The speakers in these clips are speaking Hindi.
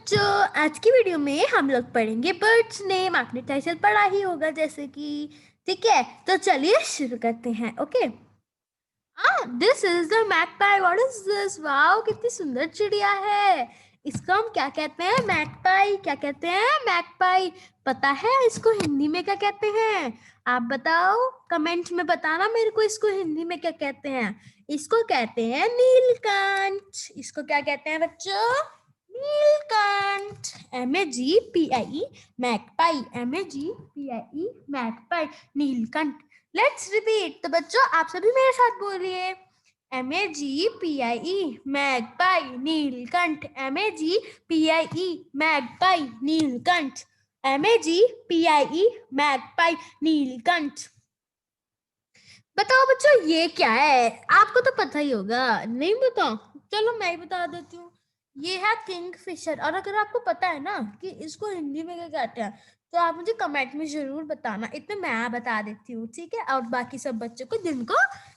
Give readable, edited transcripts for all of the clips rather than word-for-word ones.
बच्चों, आज की वीडियो में हम लोग पढ़ेंगे बर्ड्स नेम। आपने टाइटल पढ़ा ही होगा जैसे कि, ठीक है। तो चलिए शुरू करते हैं। Okay, this is the magpie. What is this? Wow, कितनी सुंदर चिड़िया है। इसको हम क्या कहते हैं? मैगपाई। क्या कहते हैं? मैगपाई। पता है इसको हिंदी में क्या कहते हैं? आप बताओ, कमेंट में बताना मेरे को इसको हिंदी में क्या कहते हैं। इसको कहते हैं नीलकंठ। इसको क्या कहते हैं बच्चों? Neelkanth. MAGPIE, magpie. MAGPIE, magpie, Neelkanth. Let's repeat. तो बच्चों आप सभी मेरे साथ बोलिए। MAGPIE, magpie, Neelkanth. MAGPIE, magpie, Neelkanth. MAGPIE, magpie, Neelkanth. बताओ बच्चों ये क्या है? आपको तो पता ही होगा। नहीं बताओ? चलो मैं ही बता देती हूँ। ये है किंगफिशर। और अगर आपको पता है ना कि इसको हिंदी में क्या कहते हैं तो आप मुझे कमेंट में जरूर बताना। इतना मैं बता देती हूँ, ठीक है। और बाकी सब बच्चों को जिनको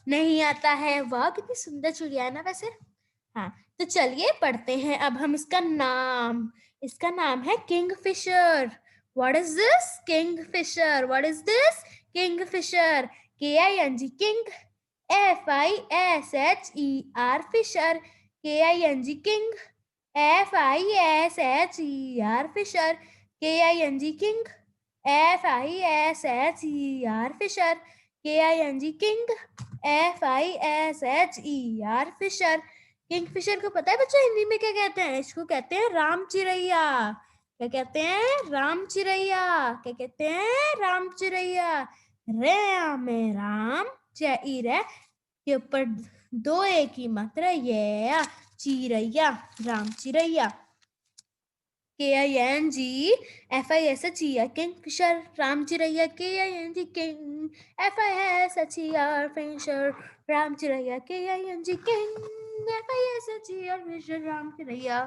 नहीं आता है, वाह कितनी सुंदर चिड़िया है ना वैसे। हाँ, तो चलिए पढ़ते हैं अब हम इसका नाम। इसका नाम है Kingfisher. What is this? Kingfisher. What is this? Kingfisher. KING, king. FISHER, fisher. KING, king. FISHER, fisher. KING, king. FISHER, fisher. KING, king. FISHER, fisher. Kingfisher को पता है बच्चों हिंदी में क्या कहते हैं? इसको कहते हैं राम चिरैया। क्या कहते हैं? राम चिरैया। क्या कहते हैं? राम चिरैया। रे में राम, रे के ऊपर दो एक ही मात्रा, ये चिरैया, राम चिरैया। KING किंगफिशर, राम चिरैया। KING किंग, FISHER फिशर, राम चिरैया। KING किंग, FISHER फिशर, राम चिरैया।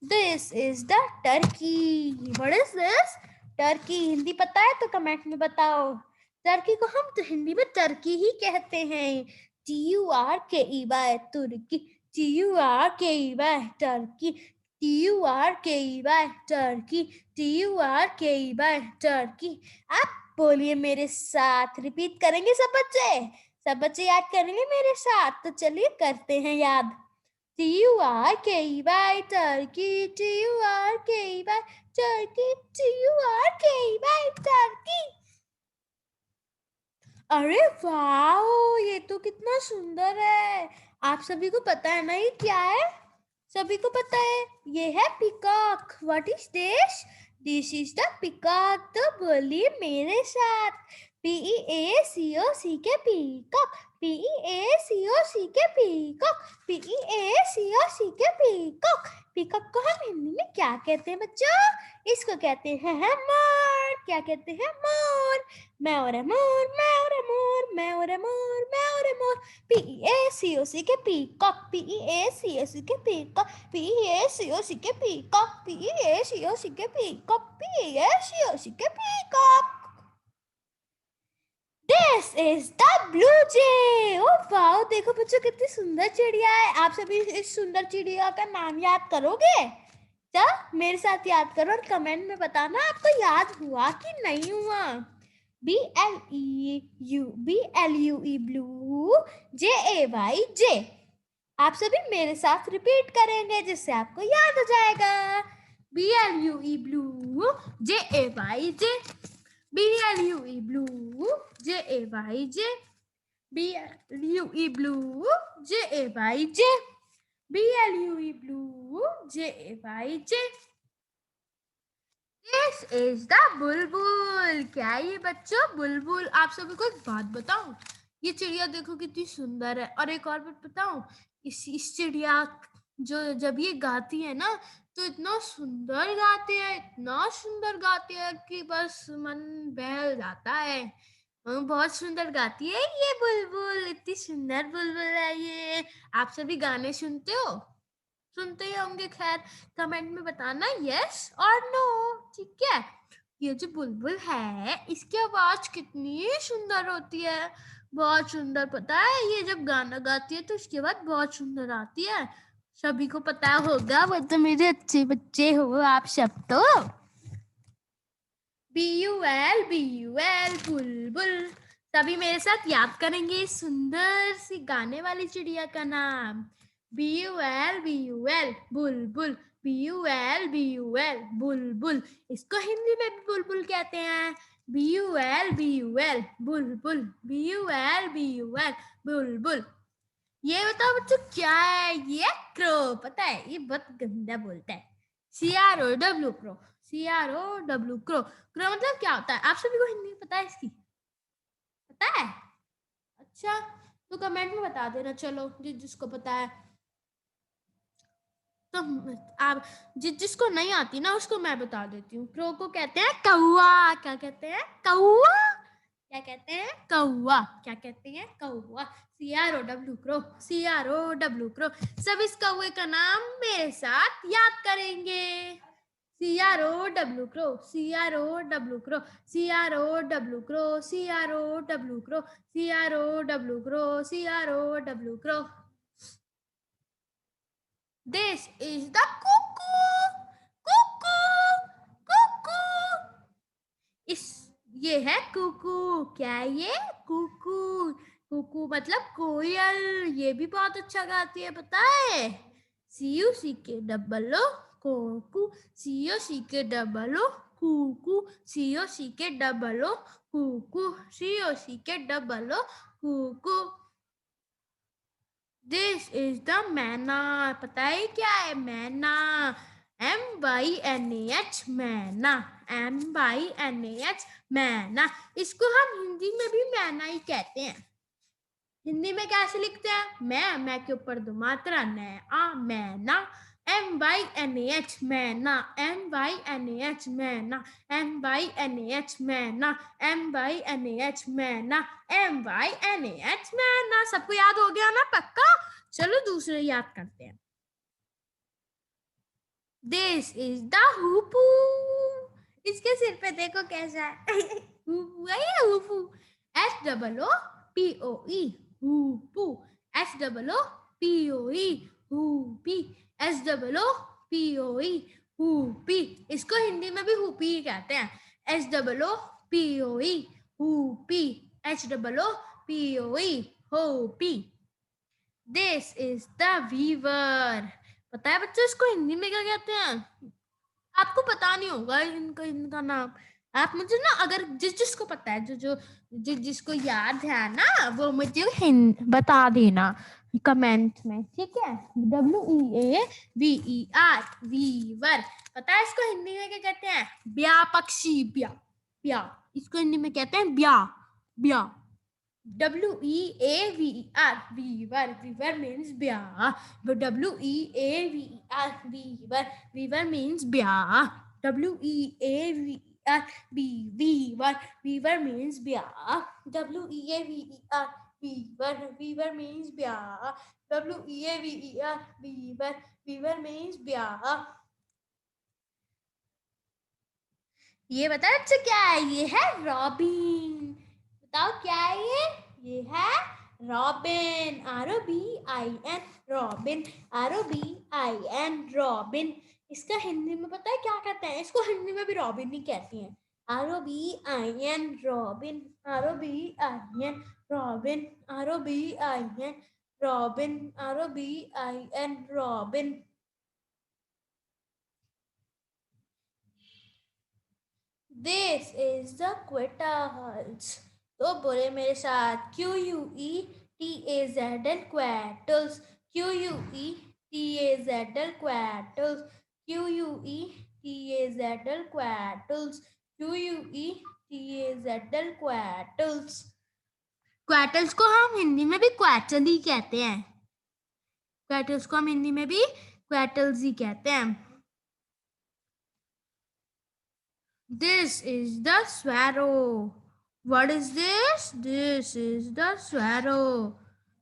This is the turkey. What is this? Turkey. Hindi पता है तो कमेंट में बताओ। टर्की को हम तो हिंदी में टर्की ही कहते हैं। TURKEY, तुर्की। TURKEY, Turkey. TURKEY, Turkey. TURKEY, Turkey. आप बोलिए मेरे साथ। रिपीट करेंगे सब बच्चे? सब बच्चे याद करेंगे मेरे साथ? तो चलिए करते हैं याद। TURKEY, turkey. TURKEY, turkey. TURKEY, turkey. अरे वाओ, ये तो कितना सुंदर है। आप सभी को पता है ना ये क्या है? सभी को पता है ये है peacock. What is this? This is the peacock. तो बोलिए मेरे साथ। PEACOC के पीकॉक। PEACOC के पीकॉक। PEACOC के पीकॉक। पीकॉक को हम हिंदी में क्या कहते हैं बच्चों? इसको कहते हैं मोर। क्या कहते हैं? मोर। मैं और मोर, मैं और मोर, मैं और मोर, मैं और मोर। PEACOC के पीकॉक। PEACOC के पीकॉक। PEACOC के पीकॉक। PEACOC के पीकॉक। PEACOC के peacock. This is the blue jay. Oh wow, देखो बच्चों कितनी सुंदर चिड़िया है। आप सभी इस सुंदर चिड़िया का नाम याद करोगे? क्या मेरे साथ याद करो और कमेंट में बताना आपको याद हुआ कि नहीं हुआ। BLUE, blue. JAY, आप सभी मेरे साथ रिपीट करेंगे जिससे आपको याद हो जाएगा। BLUE, blue. JAY, BLUE, blue. JAY, BLUE, blue. JAY, BLUE, blue. JAY। This is the बुलबुल। क्या है ये बच्चों? बुलबुल। आप सभी को एक बात बताऊं, ये चिड़िया देखो कितनी सुंदर है। और एक और बात बताऊं, इस चिड़िया जो जब ये गाती है ना तो इतना सुंदर गाती है, इतना सुंदर गाती है कि बस मन बहल जाता है। बहुत सुंदर गाती है ये बुलबुल। इतनी सुंदर बुलबुल है ये। आप सभी गाने सुनते हो? सुनते ही होंगे। खैर कमेंट में बताना यस और नो, ठीक है। ये जो बुलबुल है इसकी आवाज कितनी सुंदर होती है, बहुत सुंदर। पता है ये जब गाना गाती है तो उसकी आवाज बहुत सुंदर आती है। सभी को पता होगा, वो तो मेरे अच्छे बच्चे हो आप सब। तो BUL BUL बुलबुल। सभी मेरे साथ याद करेंगे इस सुंदर सी गाने वाली चिड़िया का नाम। BUL BUL बुलबुल। BUL BUL बुलबुल। इसको हिंदी में भी बुलबुल कहते हैं। BUL BUL बुलबुल। BUL BUL बुलबुल। ये बताओ बच्चों क्या है ये? क्रो। पता है ये बहुत गंदा बोलता है। CROW crow. CROW crow. Crow मतलब क्या होता है? आप सभी को हिंदी में पता है इसकी? पता है? अच्छा, तो कमेंट में बता देना। चलो जिसको पता है तो आप जिसको नहीं आती ना उसको मैं बता देती हूँ। क्रो को कहते हैं कौवा। क्या कहते हैं? कौवा। क्या कहते हैं? कौवा। क्या कहते हैं? कौवा। CROW crow. CROW crow. सब इस कौवे का नाम मेरे साथ याद करेंगे। CROW crow. CROW crow. CROW crow. CROW crow. CROW crow. CROW crow. This is the cuckoo. Cuckoo. Cuckoo. इस ये है कुकू। क्या है ये? कुकू। कुकू मतलब कोयल। ये भी बहुत अच्छा गाती है, पता है? CUCK cuckoo. COCK cuckoo. COCK cuckoo. COCK cuckoo. This is the myna. पता है क्या है मैना? MYNAH मैना। MYNAH मैना। इसको हम हिंदी में भी मैना ही कहते हैं। हिंदी में कैसे लिखते हैं? मैं के ऊपर दो मात्रा न आ मैना। MYNAH मैना। MYNAH मैना। MYNAH मैना। MYNAH मैना। MYNAH मैना। सबको याद हो गया ना पक्का? चलो दूसरे याद करते हैं। This is the हुपू। इसके सिर पे देखो कैसा है। हुपू है ये हुपू। SOOPOE हुपू। SOOPOE hoopoe. SOOPOE hoopoe. इसको हिंदी में भी हुपी ही कहते हैं। SOOPOE hoopoe. SOOPOE hoopoe. This is the weaver। पता है बच्चों इसको हिंदी में क्या कहते हैं? आपको पता नहीं होगा इनका नाम। आप मुझे ना अगर जिसको पता है जिसको याद है ना वो मुझे बता देना कमेंट में, ठीक है? WEAVER weaver. पता है इसको हिंदी में क्या कहते हैं? ब्या पक्षी। ब्या। ब्या। इसको हिंदी में कहते हैं ब्या। ब्या। WEAVER weaver। Weaver means bya। WEAVER weaver। Weaver means bya। WEAVER weaver। Weaver means bya। WEAVER weaver। Weaver means bya। WEAVER weaver। Weaver means bya। ये बताओ अच्छा क्या है? ये है रॉबिन। बताओ क्या है ये है robin. ROBIN robin. ROBIN robin. इसका हिंदी में पता है क्या कहते हैं? इसको हिंदी में भी रॉबिन ही कहती हैं। ROBIN robin. ROBIN robin. ROBIN robin. ROBIN robin. This is the Quattles। तो बोले मेरे साथ QUETAZL Quattles। QUETAZL Quattles। QUETAZL Quattles। QUETAZL Quattles। क्वाटल्स को हम हिंदी में भी क्वाटल ही कहते हैं। क्वाटल्स को हम हिंदी में भी क्वाटल्स ही कहते हैं। This is the swallow। What is this? This is the swallow।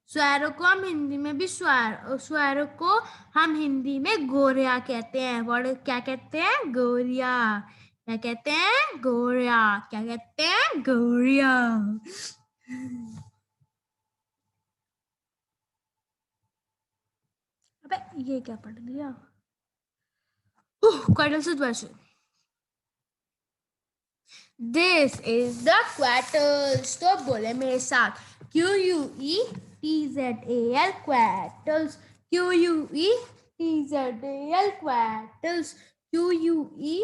स्वैरो को हम हिंदी में भी स्वैरो को हम हिंदी में गोरिया कहते हैं। वर्ड क्या कहते हैं? गोरिया। क्या कहते हैं? गोरिया। क्या कहते हैं? गोरिया। पे ये क्या पढ़ दिया? क्वार्टल्स वैसे दिस इज द क्वार्टल्स। तो बोले मेरे साथ QUETZAL क्वार्टल्स, QUETZAL क्वार्टल्स, QUETZAL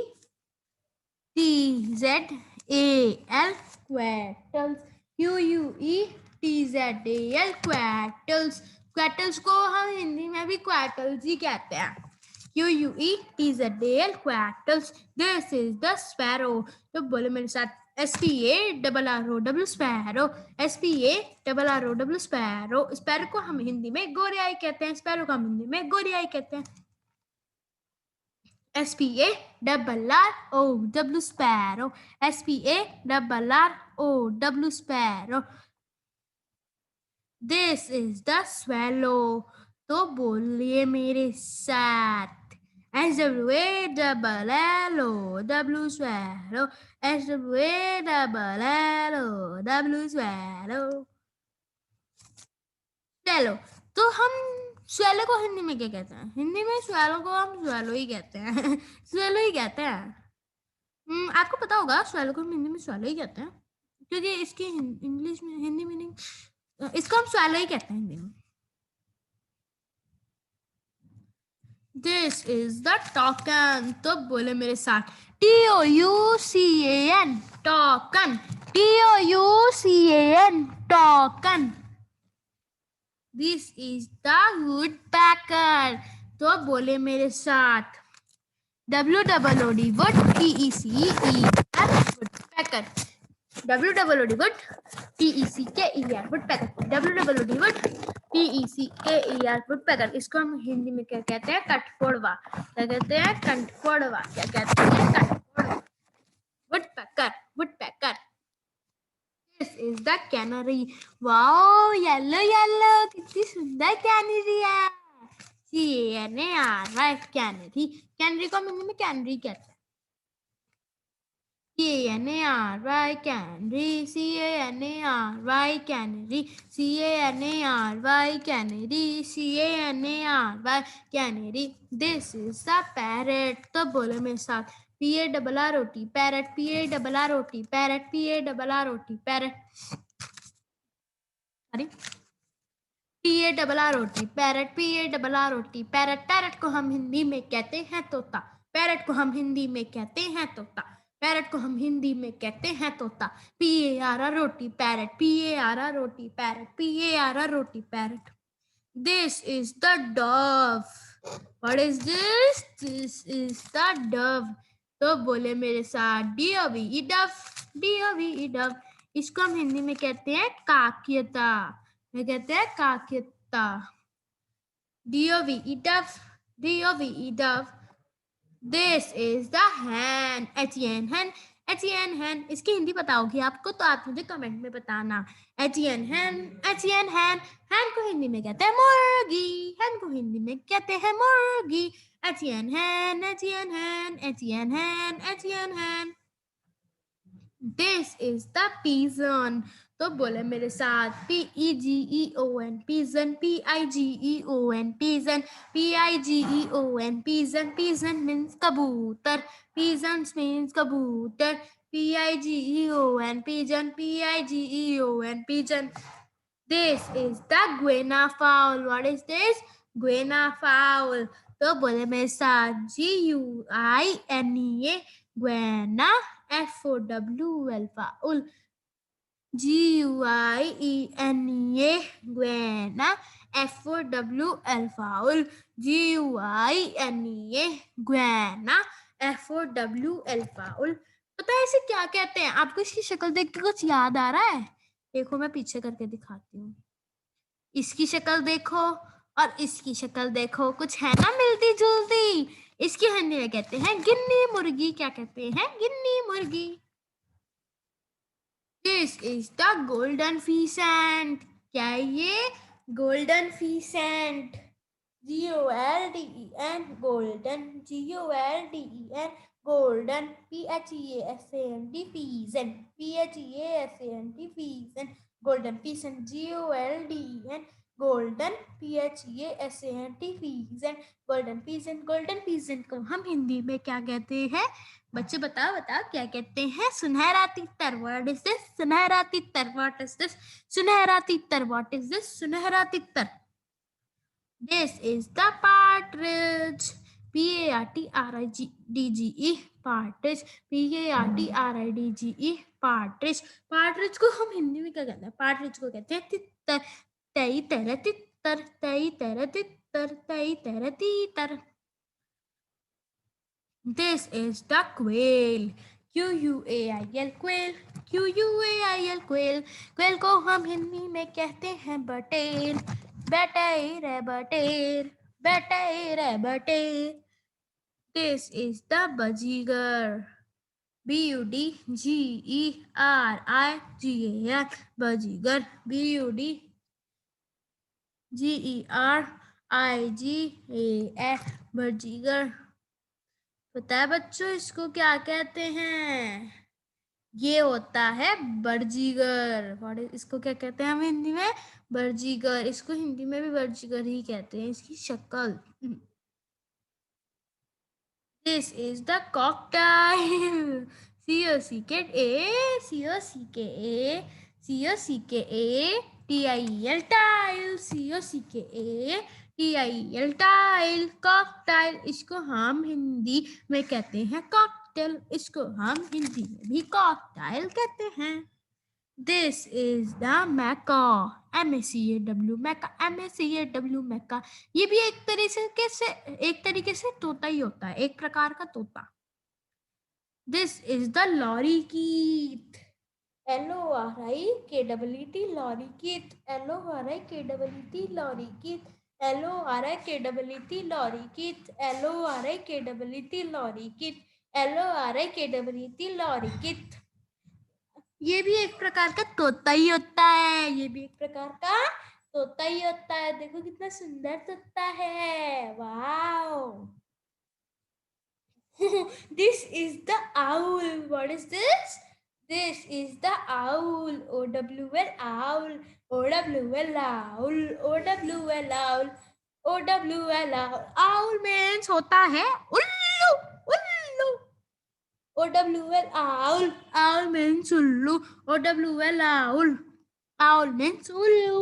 क्वार्टल्स, QUETZAL क्वार्टल्स। क्वार्टल्स को हम हिंदी में भी क्वार्टल्स ही कहते हैं। QUETZAL quetzals. This is the sparrow. तो बोले मेरे साथ SPARROW sparrow, SPARROW sparrow. Sparrow को हम हिंदी में गोरियाई कहते हैं, स्पैरो को हम हिंदी में गोरियाई कहते हैं। SPARROW sparrow, SPARROW sparrow. This is the swallow. तो बोलिए मेरे साथ SWALLOW swallow, SWALLOW swallow. चलो, तो हम स्वेलो को हिंदी में क्या कहते हैं? हिंदी में स्वेलो को हम स्वेलो ही कहते हैं। स्वेलो ही कहते हैं। आपको पता होगा स्वेलो को हम हिंदी में स्वेलो ही कहते हैं, क्योंकि इसकी इंग्लिश में हिंदी मीनिंग, इसको हम स्वेलो ही कहते हैं हिंदी में। This is the token. तो बोले मेरे साथ TOUCAN token, TOUCAN token. This is the woodpecker। तो बोले मेरे साथ WOOD wood, PECKER woodpecker, WOOD wood, PECKER woodpecker, WOOD wood, PECKER woodpecker। इसको हम हिंदी में क्या कहते हैं? कठफोड़वा। क्या कहते हैं? कठफोड़वा। क्या कहते हैं? कठफोड़वा। woodpecker, woodpecker। This is the canary। Wow, yellow कितनी सुंदर कैनरी है। CANARY canary. कैनरी को हम हिंदी में कैनरी कहते हैं। CANARY canary, CANARY canary, CANARY canary, CANARY canary. This is the parrot। तो बोले मेरे साथ PARROT parrot, PARROT parrot, PARROT parrot। अरे PARROT parrot, PARROT parrot. Parrot को हम हिंदी में कहते हैं तोता। पैरट को हम हिंदी में कहते हैं तोता। पैरट को हम हिंदी में कहते हैं तोता। PARROT parrot, PARROT parrot, PARROT parrot. This is the dove। What is this? This is the dove। तो बोले मेरे साथ DOVE dove, DOVE dove। इसको हम हिंदी में कहते हैं काकियता। क्या कहते हैं? काकियता। DOVE dove, DOVE dove। This is the hen, HEN hen, HEN hen। इसकी हिंदी पता होगी आपको, तो आप मुझे कमेंट में बताना। HEN hen, HEN hen। hen को हिंदी में कहते हैं मुर्गी, hen को हिंदी में कहते हैं मुर्गी। HEN hen, HEN hen, HEN hen, HEN hen। This is the pigeon। तो बोले मेरे साथ PEGEON pigeon, PIGEON pigeon, PIGEON pigeon। pigeon means कबूतर, pigeons means कबूतर। PIGEON pigeon, PIGEON pigeon। This is the guinea fowl। What is this? Guinea fowl। तो बोले मेरे साथ GUINEA guinea, FOWL fowl, GUINEA guinea, FOWL fowl, GUINEA guinea, FOWL fowl। पता है इसे क्या कहते हैं? आपको इसकी शक्ल देख के कुछ याद आ रहा है? देखो, मैं पीछे करके दिखाती हूँ। इसकी शक्ल देखो और इसकी शक्ल देखो, कुछ है ना मिलती जुलती। इसकी हिंदी में कहते हैं गिन्नी मुर्गी। क्या कहते हैं? गिन्नी मुर्गी। This is the golden pheasant। क्या है ये? golden pheasant, GOLDEN golden, GOLDEN golden, PHEASANT pheasant, PHEASANT pheasant, golden pheasant, GOLDEN golden, PHEASANT, peasant, golden peasant. Golden peasant को हम हिंदी में क्या कहते हैं? बच्चे बताओ बताओ क्या कहते हैं? सुनहरा तितर। What is this? सुनहरा तितर। What is this? सुनहरा तितर। What is this? सुनहरा तितर। This is the partridge. PARTRIDGE, partridge. PARTRIDGE, partridge. partridge को हम हिंदी में क्या कहते हैं? partridge को कहते हैं तितर। तई तर तितर, तई तर तितर, तई तर तीतर। This is the quail. QUAIL, quail. QUAIL, quail. quail को हम हिंदी में कहते हैं बटेर। बटेर है बटेर, बटेर है बटेर। This is the bajigar. BUDGERIGAR, bajigar. BUDGERIGAR, bajigar। पता है बच्चों इसको क्या कहते हैं? ये होता है बर्जीगर। इसको क्या कहते हैं हम हिंदी में? बर्जीगर। इसको हिंदी में भी बर्जीगर ही कहते हैं, इसकी शक्ल। This is the cocktail. COCKA, COCKA, COCKA, TIL, tile, COCKA, TIL, tile, cocktail। इसको हम हिंदी में कहते हैं कॉकटेल। इसको हम हिंदी में भी कॉकटेल कहते हैं। This is the macaw. MACAW, macaw, MACAW, macaw। ये भी एक तरीके से तोता ही होता है, एक प्रकार का तोता। This is the lorikeet. LORIKEET, lorikeet, LORIKEET, lorikeet, LORIKEET, lorikeet, LORIKEET, lorikeet, LORIKEET, lorikeet। ये भी एक प्रकार का तोता ही होता है। ये भी एक प्रकार का तोता ही होता है। देखो कितना सुंदर तोता है। Wow. This is the owl. What is this? This is the owl. OWL, owl. OWL, owl. OWL, owl. OWL, owl. Owl means होता है उल्लू, उल्लू। OWL, owl. Owl means ullu. OWL, owl. Owl means ullu.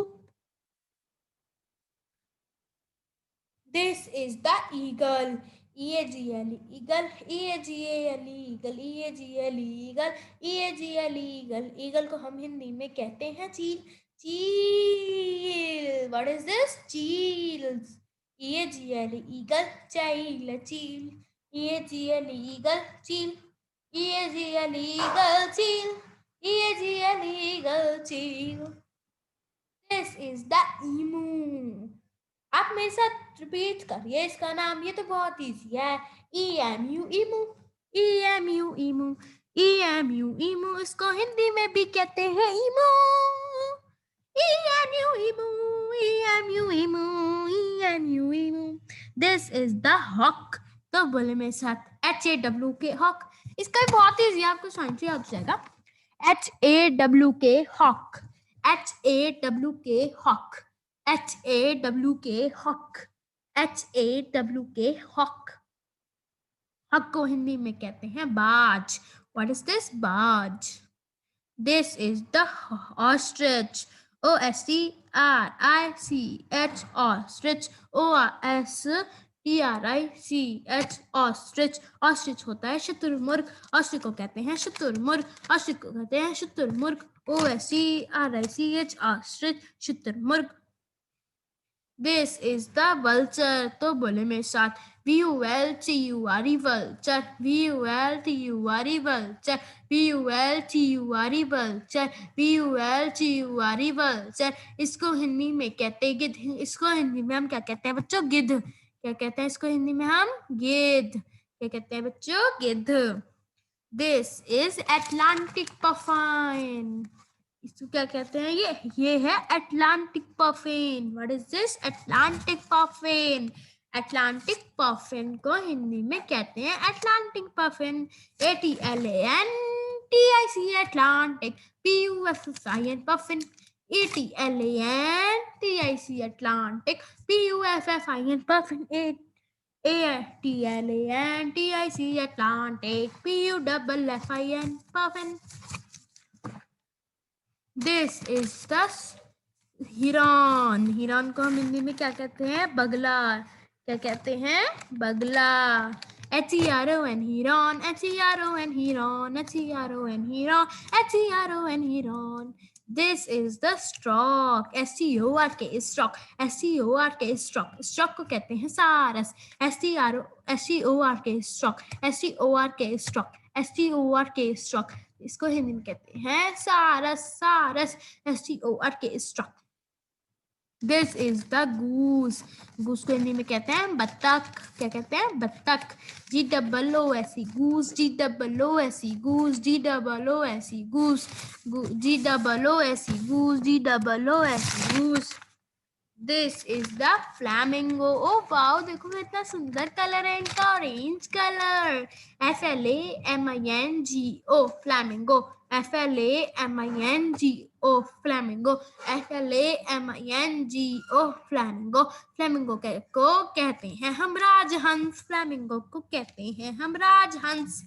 This is the eagle. EAGL, eagle. EAGL, eagle. EAGL, eagle. EAGL, eagle. Eagle को हम हिंदी में कहते हैं चील। चील। What is this? Cheels. EAGL, eagle. Child, चील। EAGL, eagle. चील। EAGL, eagle, चील। EAGL, eagle, चील। This is the emu. आप मेरे साथ रिपीट करिए इसका नाम। ये तो बहुत इजी है। EMU, emu। EMU, emu। EMU, emu। इसको हिंदी में भी कहते हैं emu। EMU, emu। EMU, emu। EMU, emu। This is the hawk। तो बोले मेरे साथ HAWK, हॉक। इसका भी बहुत इजी है, आपको साइंस से याद जाएगा। HAWK, hawk. HAWK, hawk. HAWK, hawk. HAWK, hawk. Hawk को हिंदी में कहते हैं बाज। What is this? बाज। This is the ostrich. OSTRICH, ostrich. OSTRICH, ostrich। ostrich होता है शुतुरमुर्ग। ostrich को कहते हैं शुतुरमुर्ग। ostrich को कहते हैं शुतुरमुर्ग। OSTRICH, ostrich, शुतुरमुर्ग। This is the vulture। तो बोले मेरे साथ VULTURE, vulture। VULTURE, vulture। VULTURE, vulture। VULTURE, vulture। इसको हिंदी में कहते हैं गिद्ध। इसको हिंदी में हम क्या कहते हैं बच्चों? गिद्ध। क्या कहते हैं इसको हिंदी में हम? गिद्ध। क्या कहते हैं बच्चों? गिद्ध। This is Atlantic puffin। इसको क्या कहते हैं? ये है Atlantic puffin। What is this? Atlantic puffin। Atlantic puffin को हिंदी में कहते हैं Atlantic puffin। ATLANTIC, Atlantic। PUFFIN, puffin। Atlantic, Atlantic, Puffin, puffin, Atlantic, Atlantic, Puffin, puffin. This is the हिरन. हिरन को हम हिंदी में क्या कहते हैं? बगला. क्या कहते हैं? बगला. Heron, हिरन, Heron, हिरन, Heron, हिरन. This is the stork. Stork is stork. Stork is stork. Stork को कहते हैं सारस. Stork is stork. Stork is stork. Stork is stork. इसको हिंदी में कहते हैं सारस. सारस. Stork is stork. This is the goose. Goose को हिंदी में कहते हैं बत्तख. क्या कहते हैं? बत्तख. GOOSE. Goose. GOOSE. Goose. GOOSE. Goose. GOOSE. Goose. GOOSE. Goose. This is the flamingo. Oh wow, देखो कितना सुंदर कलर है इनका. Orange colour. FLAMINGO. Flamingo. FLAMINGO. Flamingo. FLAMINGO. Flamingo. Flamingo को कहते हैं हम राजहंस. फ्लैमिंगो को कहते हैं हम राजहंस.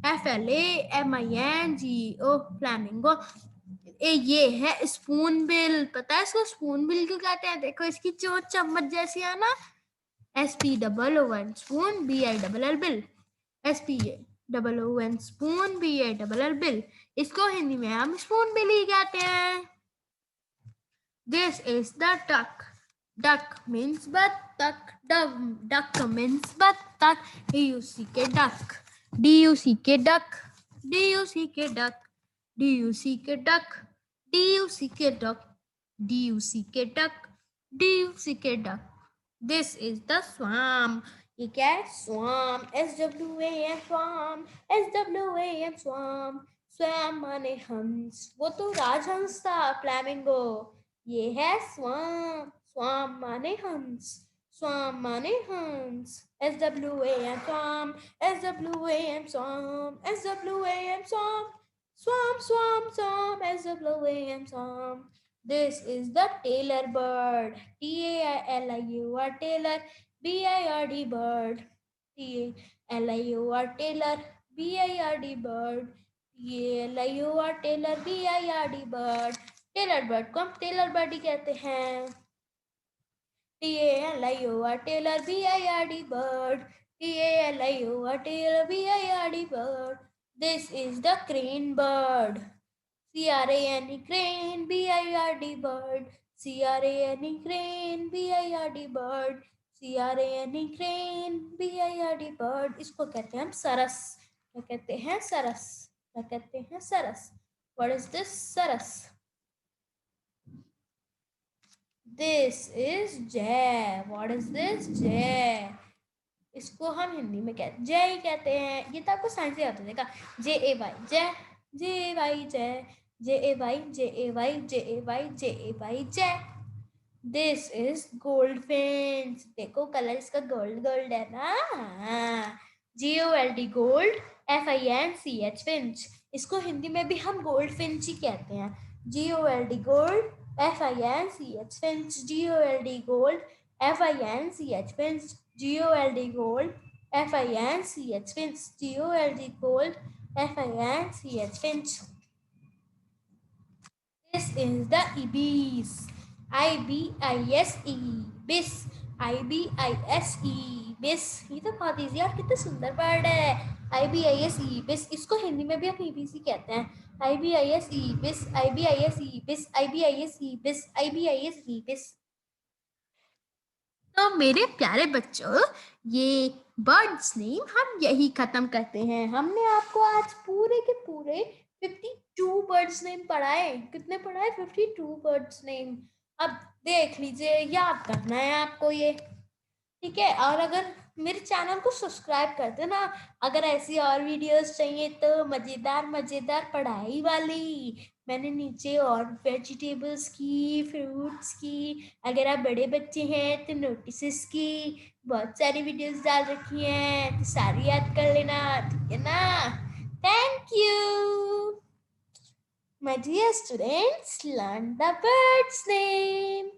FLAMINGO. फ्लैमिंगो. ये है स्पून बिल. पता है इसको स्पून बिल क्यों कहते हैं? देखो इसकी चोंच चम्मच जैसी है ना. SPOON spoon. BILL bill. SPOON spoon. BILL bill. इसको हिंदी में हम स्पून बिल ही कहते हैं. This is the duck. Duck means बत्तख. Duck means बत्तख. DUCK duck. DUCK duck. DUCK duck. DUCK duck. DUCK duck. DUCK duck. DUCK duck. This is the swan. ये क्या है? Swan. SWAM swan. SWAM swan. Swan माने हंस. वो तो राजहंस था. फ्लैमिंगो. ये है swan. Swan माने हंस. Swan माने हंस. SWAM swan. SWAM swan. SWAM swan. Swam, swam, swam, SWAM swam. This is the tailor bird. TAILIUR tailor. BIRD bird. TAILIUR tailor. BIRD bird. TAILIUR tailor. BIRD bird. Tailor bird को हम टेलर बर्ड ही कहते हैं. TALIUR tailor. BIRD bird. TALIUR tailor. BIRD bird. This is the crane bird. CRANE crane. BIRD bird. CRANE crane. BIRD bird. CRANE crane. BIRD bird. इसको कहते हैं हम सरस. क्या कहते हैं? सरस. क्या कहते हैं? सरस. What is this? Saras. This is jay. What is this? Jay. इसको हम हिंदी में कहते जय ही कहते हैं. ये तो आपको साइंस ही आता है. देखा JAY जय. JAY जय. JAY JAY JAY JAY जय. This is goldfinch. देखो कलर इसका गोल्ड गोल्ड है ना. GOLD gold. FINCH finch. इसको हिंदी में भी हम गोल्ड फिंच ही कहते हैं. GOLD gold. FINCH finch. GOLD gold. FINCH finch. GOLD gold. FINCH finch. GOLD gold. FINCH finch. This is the ibis. IBISE. Bis. IBISE. Bis. ये तो बहुत इजी और कितना सुंदर वर्ड है. IBISE. Bis. इसको हिंदी में भी हम IBC कहते हैं. IBISE. Bis. IBISE. Bis. IBISE. Bis. IBISE. Bis. तो मेरे प्यारे बच्चों, ये बर्ड्स नेम हम यही खत्म करते हैं. हमने आपको आज पूरे के पूरे 52 बर्ड्स नेम पढ़ाए. कितने पढ़ाए? 52 बर्ड्स नेम. अब देख लीजिए, याद करना है आपको ये. ठीक है. और अगर मेरे चैनल को सब्सक्राइब कर देना. अगर ऐसी और वीडियोस चाहिए तो मज़ेदार मज़ेदार पढ़ाई वाली, मैंने नीचे और वेजिटेबल्स की, फ्रूट्स की, अगर आप बड़े बच्चे हैं तो नोटिस की बहुत सारी वीडियोस डाल रखी हैं. तो सारी याद कर लेना. ठीक है ना. Thank you. My dear students, learn the bird's name.